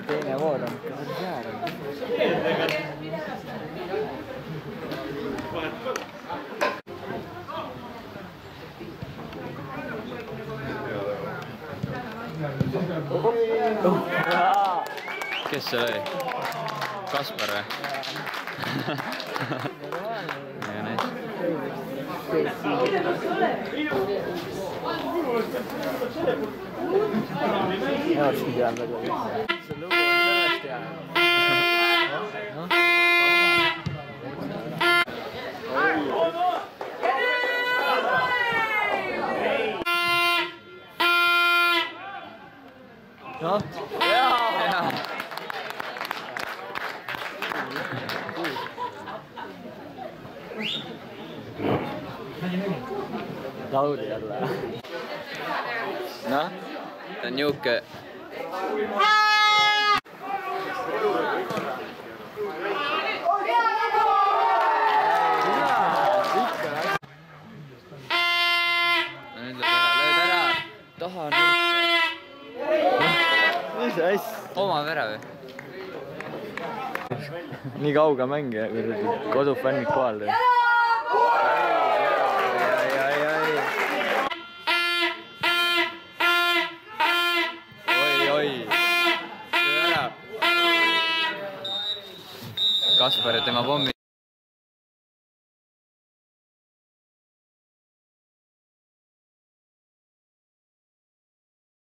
Teine voor on päris hea. Kes see oli? Kaspar või? Väga näis. Ma olekski teadnud. See lugu on tõesti hea. Noh, jaa! Lauli jälle. Noh, ta on niuke. Nüüd lööd ära. Taha nurka. Mis asja? Oma värav. Nii kauge mäng ja kodufännid kohal. Kaspar ja tema pommi